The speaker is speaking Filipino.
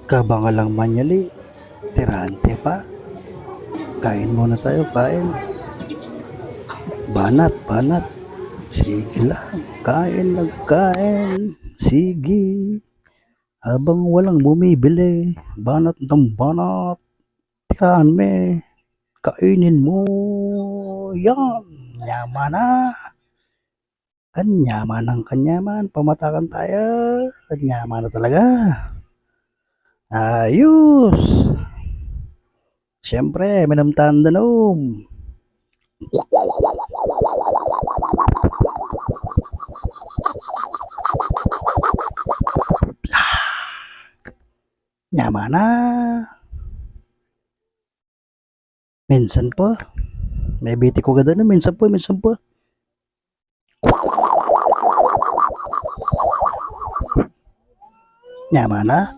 Kabangalang manyali, tirante pa. Kain muna tayo, kain. Banat, banat. Sige lang, kain lang, kain. Sige. Habang walang bumibili, banat ng banat. Tirahan me, kainin mo. Yan, yaman na. Kanyaman ng kanyaman, pamatakan tayo. Kanyaman na talaga. Ayos. Siyempre, minum tanda nom. Yaman na. Minsan po. May biti ko ganda na. Minsan po, minsan po. Yaman na.